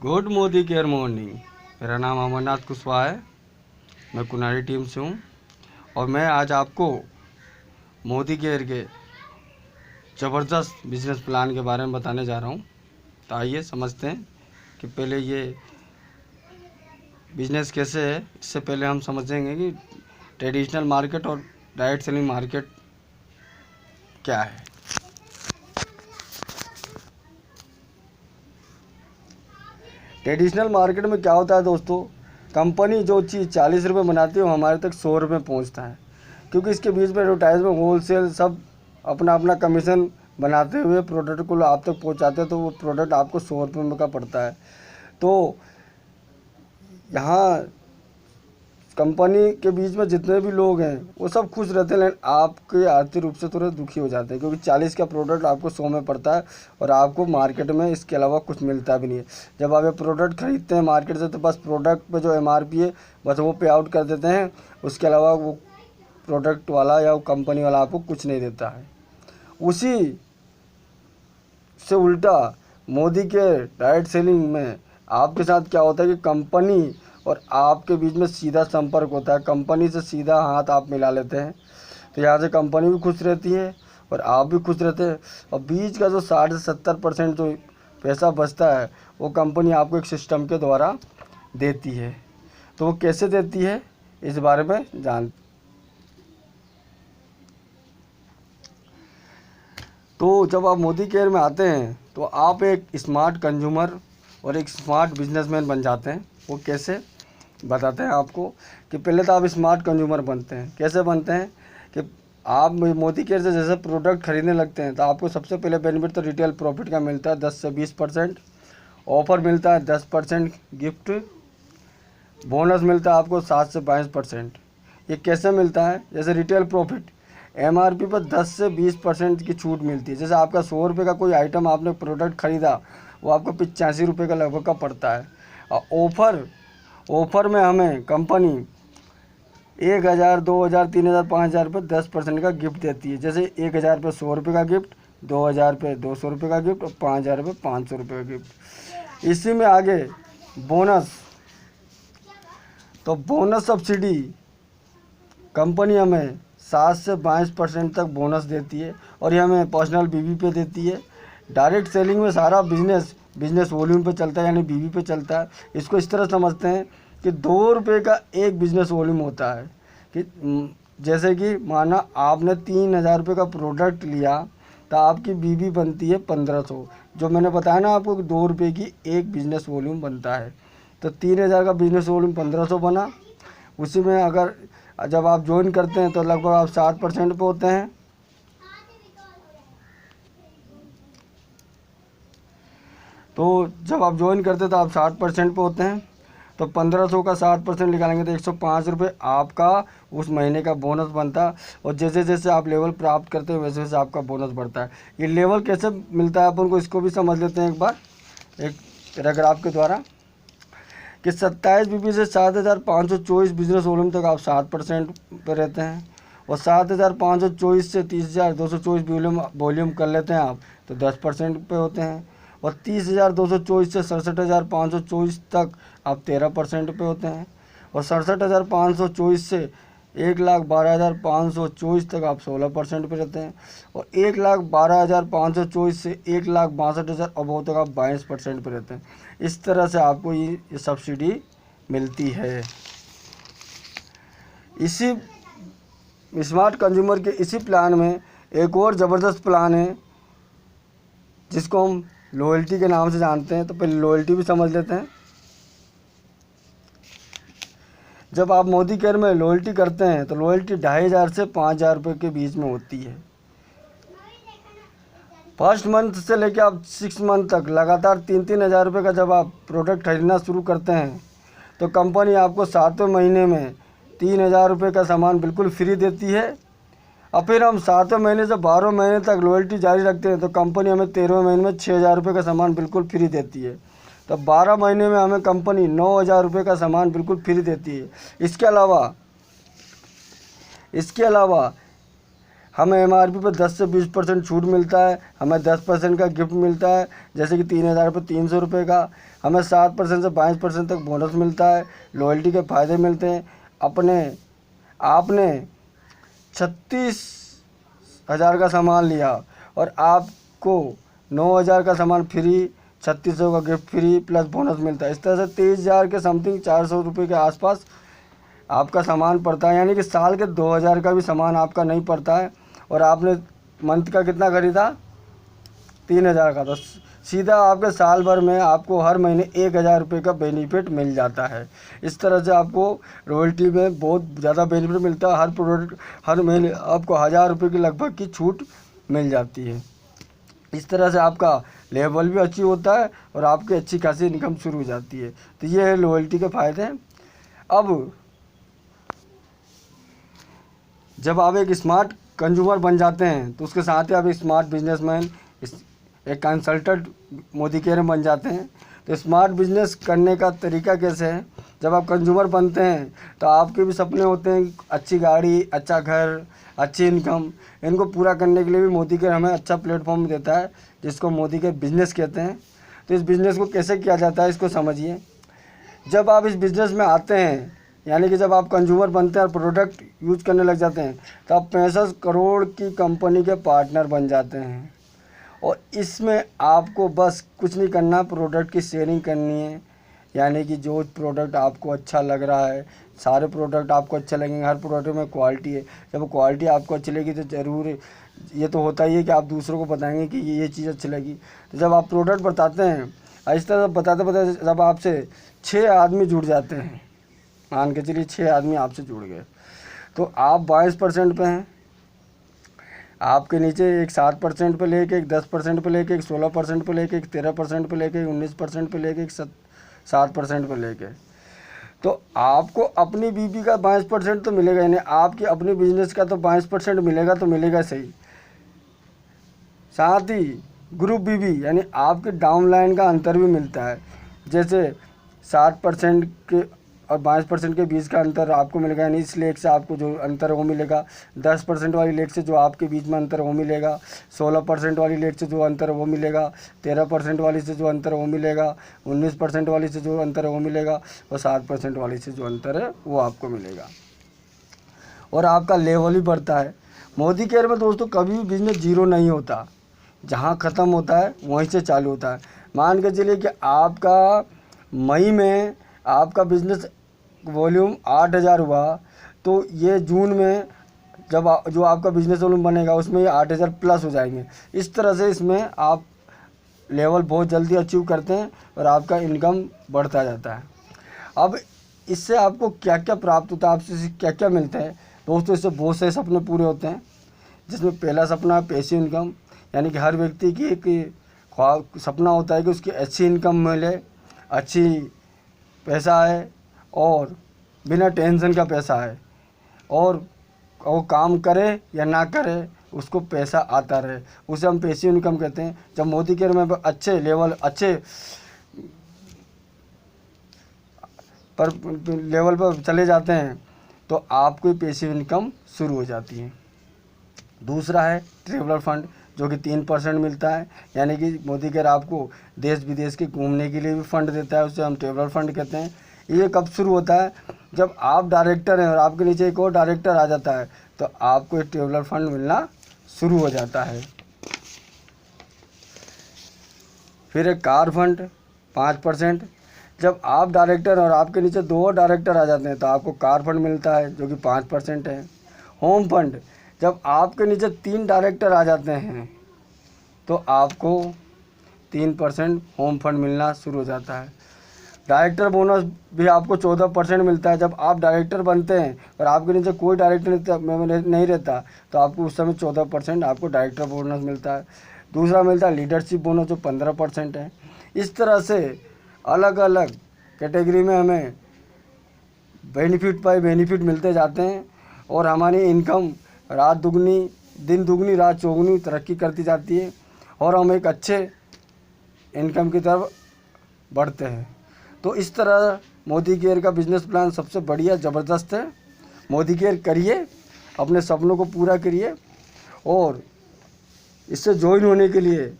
Good Modi care morning. मेरा नाम अमरनाथ कुशवाहा है। मैं कुनारी टीम से हूँ और मैं आज आपको मोदी केयर के ज़बरदस्त बिजनेस प्लान के बारे में बताने जा रहा हूँ। तो आइए समझते हैं कि पहले ये बिजनेस कैसे है। इससे पहले हम समझेंगे कि ट्रेडिशनल मार्केट और डायरेक्ट सेलिंग मार्केट क्या है। ट्रेडिशनल मार्केट में क्या होता है दोस्तों, कंपनी जो चीज़ 40 रुपये बनाती है वो हमारे तक 100 रुपये पहुँचता है, क्योंकि इसके बीच में एडवर्टाइजमेंट होलसेल सब अपना अपना कमीशन बनाते हुए प्रोडक्ट को आप तक पहुँचाते हैं, तो वो प्रोडक्ट आपको 100 रुपये में का पड़ता है। तो यहाँ कंपनी के बीच में जितने भी लोग हैं वो सब खुश रहते हैं, लेकिन आपके आर्थिक रूप से थोड़े दुखी हो जाते हैं, क्योंकि 40 का प्रोडक्ट आपको 100 में पड़ता है और आपको मार्केट में इसके अलावा कुछ मिलता भी नहीं है। जब आप ये प्रोडक्ट खरीदते हैं मार्केट से तो बस प्रोडक्ट पे जो MRP है बस वो पे आउट कर देते हैं, उसके अलावा वो प्रोडक्ट वाला या कंपनी वाला आपको कुछ नहीं देता है। उसी से उल्टा मोदी के डायरेक्ट सेलिंग में आपके साथ क्या होता है कि कंपनी और आपके बीच में सीधा संपर्क होता है, कंपनी से सीधा हाथ आप मिला लेते हैं। तो यहाँ से कंपनी भी खुश रहती है और आप भी खुश रहते हैं, और बीच का जो 60 से 70% जो पैसा बचता है वो कंपनी आपको एक सिस्टम के द्वारा देती है। तो वो कैसे देती है इस बारे में जान। तो जब आप मोदी केयर में आते हैं तो आप एक स्मार्ट कंज्यूमर और एक स्मार्ट बिजनेसमैन बन जाते हैं। वो कैसे बताते हैं आपको कि पहले तो आप स्मार्ट कंज्यूमर बनते हैं। कैसे बनते हैं कि आप मोदी केयर से जैसे प्रोडक्ट खरीदने लगते हैं तो आपको सबसे पहले बेनिफिट तो रिटेल प्रॉफिट का मिलता है 10 से 20%, ऑफ़र मिलता है 10% गिफ्ट, बोनस मिलता है आपको 7 से 22%। ये कैसे मिलता है, जैसे रिटेल प्रॉफिट MRP पर 10 से 20% की छूट मिलती है। जैसे आपका 100 रुपये का कोई आइटम आपने प्रोडक्ट खरीदा वो आपको 85 रुपये का लगभग का पड़ता है। और ऑफ़र में हमें कंपनी 1000, 2000, 3000, 5000 रुपये 10% का गिफ्ट देती है। जैसे 1000 रुपये 100 रुपये का गिफ्ट, 2000 रुपये 200 रुपये का गिफ्ट और 5000 रुपये 500 रुपये का गिफ्ट। इसी में आगे बोनस, तो बोनस सब्सिडी कंपनी हमें 7 से 22% तक बोनस देती है और ये हमें पर्सनल BV पे देती है। डायरेक्ट सेलिंग में सारा बिजनेस वॉल्यूम पे चलता है, यानी BV पे चलता है। इसको इस तरह समझते हैं कि 2 रुपये का एक बिजनेस वॉल्यूम होता है, कि जैसे कि माना आपने 3000 रुपये का प्रोडक्ट लिया तो आपकी BV बनती है 1500। जो मैंने बताया ना आपको कि 2 रुपये की एक बिजनेस वॉल्यूम बनता है, तो 3000 का बिजनेस वॉल्यूम 1500 बना। उसी में अगर जब आप ज्वाइन करते हैं तो लगभग आप 60% पे होते हैं। तो जब आप ज्वाइन करते हैं तो आप 60% पे होते हैं, तो 1500 का 60% निकालेंगे तो 105 रुपये आपका उस महीने का बोनस बनता है। और जैसे जैसे आप लेवल प्राप्त करते हैं वैसे वैसे आपका बोनस बढ़ता है। ये लेवल कैसे मिलता है अपन को इसको भी समझ लेते हैं एक बार एक पैराग्राफ के द्वारा, कि 27 BB से 7524 बिजनेस वॉल्यूम तक आप 60% पर रहते हैं, और 7524 से 30,224 वॉल्यूम कर लेते हैं आप तो 10% पे होते हैं, और 30,224 से 67,524 तक आप 13% पे होते हैं, और 67,524 से 1,12,524 तक आप 16% पे रहते हैं, और 1,12,524 से 1,62,000 अबव तक आप 22% पे रहते हैं। इस तरह से आपको ये सब्सिडी मिलती है। इसी स्मार्ट कंज्यूमर के इसी प्लान में एक और ज़बरदस्त प्लान है जिसको हम लॉयल्टी के नाम से जानते हैं। तो पहले लॉयल्टी भी समझ लेते हैं। जब आप मोदी केयर में लॉयल्टी करते हैं तो लॉयल्टी 2500 से 5000 रुपये के बीच में होती है। फर्स्ट मंथ से लेकर आप 6 मंथ तक लगातार 3-3 हज़ार रुपये का जब आप प्रोडक्ट खरीदना शुरू करते हैं तो कंपनी आपको 7वें महीने में 3000 रुपये का सामान बिल्कुल फ्री देती है। और फिर हम 7वें महीने से 12वें महीने तक लॉयल्टी जारी रखते हैं तो कंपनी हमें 13वें महीने में 6000 रुपये का सामान बिल्कुल फ्री देती है। तो 12 महीने में हमें कंपनी 9000 रुपये का सामान बिल्कुल फ्री देती है। इसके अलावा हमें एमआरपी पर 10 से 20% छूट मिलता है, हमें 10% का गिफ्ट मिलता है, जैसे कि 3000 पर 300 रुपये का, हमें 7% से 22% तक बोनस मिलता है, लॉयल्टी के फ़ायदे मिलते हैं। आपने 36,000 का सामान लिया और आपको 9,000 का सामान फ्री, 3600 का गिफ्ट फ्री प्लस बोनस मिलता है। इस तरह से 23,000 के समथिंग 400 रुपये के आसपास आपका सामान पड़ता है, यानी कि साल के 2,000 का भी सामान आपका नहीं पड़ता है। और आपने मंथ का कितना खरीदा, 3,000 का, तो सीधा आपके साल भर में आपको हर महीने 1,000 रुपये का बेनिफिट मिल जाता है। इस तरह से आपको रॉयल्टी में बहुत ज़्यादा बेनिफिट मिलता है। हर प्रोडक्ट हर महीने आपको 1,000 रुपये की लगभग की छूट मिल जाती है। इस तरह से आपका लेवल भी अच्छी होता है और आपकी अच्छी खासी इनकम शुरू हो जाती है। तो ये है लॉयल्टी के फ़ायदे। अब जब आप एक स्मार्ट कंज्यूमर बन जाते हैं तो उसके साथ ही आप एक स्मार्ट बिजनेसमैन, एक कंसल्टेंट मोदी केयर में बन जाते हैं। तो स्मार्ट बिजनेस करने का तरीका कैसे है, जब आप कंज्यूमर बनते हैं तो आपके भी सपने होते हैं, अच्छी गाड़ी, अच्छा घर, अच्छी इनकम। इनको पूरा करने के लिए भी मोदी केयर हमें अच्छा प्लेटफॉर्म देता है, जिसको मोदी केयर बिजनेस कहते हैं। तो इस बिज़नेस को कैसे किया जाता है इसको समझिए। जब आप इस बिज़नेस में आते हैं, यानी कि जब आप कंज्यूमर बनते हैं और प्रोडक्ट यूज करने लग जाते हैं, तो आप 65 करोड़ की कंपनी के पार्टनर बन जाते हैं। और इसमें आपको बस कुछ नहीं करना, प्रोडक्ट की शेयरिंग करनी है। यानी कि जो प्रोडक्ट आपको अच्छा लग रहा है, सारे प्रोडक्ट आपको अच्छे लगेंगे, हर प्रोडक्ट में क्वालिटी है। जब क्वालिटी आपको अच्छी लगी तो ज़रूर ये तो होता ही है कि आप दूसरों को बताएंगे कि ये चीज़ अच्छी लगी। तो जब आप प्रोडक्ट बताते हैं, इस तरह बताते बताते जब आपसे 6 आदमी जुड़ जाते हैं, मान के चलिए 6 आदमी आपसे जुड़ गए, तो आप 22% पे हैं। आपके नीचे एक 7% पे लेके, एक 10% पे लेके, एक 16% पे लेके, एक 13% पे लेके, 19% पे लेके, एक 7% पे लेके, तो आपको अपनी बीबी का 22% तो मिलेगा ही नहीं, आपकी अपनी बिजनेस का तो 22% मिलेगा तो मिलेगा सही। साथ ही ग्रुप बीबी यानी आपके डाउनलाइन का अंतर भी मिलता है। जैसे 7% के और 22% के बीच का अंतर आपको मिलेगा, यानी इस लेख से आपको जो अंतर है वो मिलेगा। 10% वाली लेख से जो आपके बीच में अंतर है वो मिलेगा। 16% वाली लेख से जो अंतर है वो मिलेगा। 13% वाली से जो अंतर है वो मिलेगा। 19% वाली से जो अंतर है वो मिलेगा। और 7% वाली से जो अंतर है वो आपको मिलेगा। और आपका लेवल भी बढ़ता है। मोदी केयर में दोस्तों कभी भी बिजनेस जीरो नहीं होता, जहाँ ख़त्म होता है वहीं से चालू होता है। मान के चलिए कि आपका मई में आपका बिज़नेस वॉल्यूम 8,000 हुआ, तो ये जून में जब जो आपका बिज़नेस वॉल्यूम बनेगा उसमें ये 8,000 प्लस हो जाएंगे। इस तरह से इसमें आप लेवल बहुत जल्दी अचीव करते हैं और आपका इनकम बढ़ता जाता है। अब इससे आपको क्या क्या प्राप्त होता है, आपसे क्या क्या मिलता है दोस्तों। इससे बहुत से सपने पूरे होते हैं, जिसमें पहला सपना है पैसिव इनकम, यानी कि हर व्यक्ति की एक सपना होता है कि उसकी अच्छी इनकम मिले, अच्छी पैसा है और बिना टेंशन का पैसा है, और वो काम करे या ना करे उसको पैसा आता रहे, उसे हम पैसिव इनकम कहते हैं। जब मोदी केयर में अच्छे लेवल पर चले जाते हैं तो आपको पैसिव इनकम शुरू हो जाती है। दूसरा है ट्रैवलर फंड, जो कि 3% मिलता है, यानी कि मोदी केयर आपको देश विदेश के घूमने के लिए भी फंड देता है, उसे हम ट्रैवलर फंड कहते हैं। ये कब शुरू होता है, जब आप डायरेक्टर हैं और आपके नीचे एक और डायरेक्टर आ जाता है तो आपको एक ट्रैवलर फंड मिलना शुरू हो जाता है। फिर एक कार फंड 5%, जब आप डायरेक्टर और आपके नीचे 2 और डायरेक्टर आ जाते हैं तो आपको कार फंड मिलता है, जो कि 5% है। होम फंड, जब आपके नीचे 3 डायरेक्टर आ जाते हैं तो आपको 3% होम फंड मिलना शुरू हो जाता है। डायरेक्टर बोनस भी आपको 14% मिलता है। जब आप डायरेक्टर बनते हैं और आपके नीचे कोई डायरेक्टर नहीं रहता तो आपको उस समय 14% आपको डायरेक्टर बोनस मिलता है। दूसरा मिलता है लीडरशिप बोनस, जो 15% है। इस तरह से अलग अलग कैटेगरी में हमें बेनिफिट बाय बेनिफिट मिलते जाते हैं और हमारी इनकम रात दुगनी दिन दुगनी रात चौगुनी तरक्की करती जाती है और हम एक अच्छे इनकम की तरफ बढ़ते हैं। तो इस तरह मोदी केयर का बिजनेस प्लान सबसे बढ़िया ज़बरदस्त है। मोदी केयर करिए, अपने सपनों को पूरा करिए और इससे ज्वाइन होने के लिए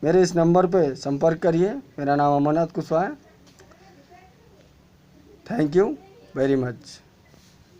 मेरे इस नंबर पे संपर्क करिए। मेरा नाम अमरनाथ कुशवाहा है। Thank you very much.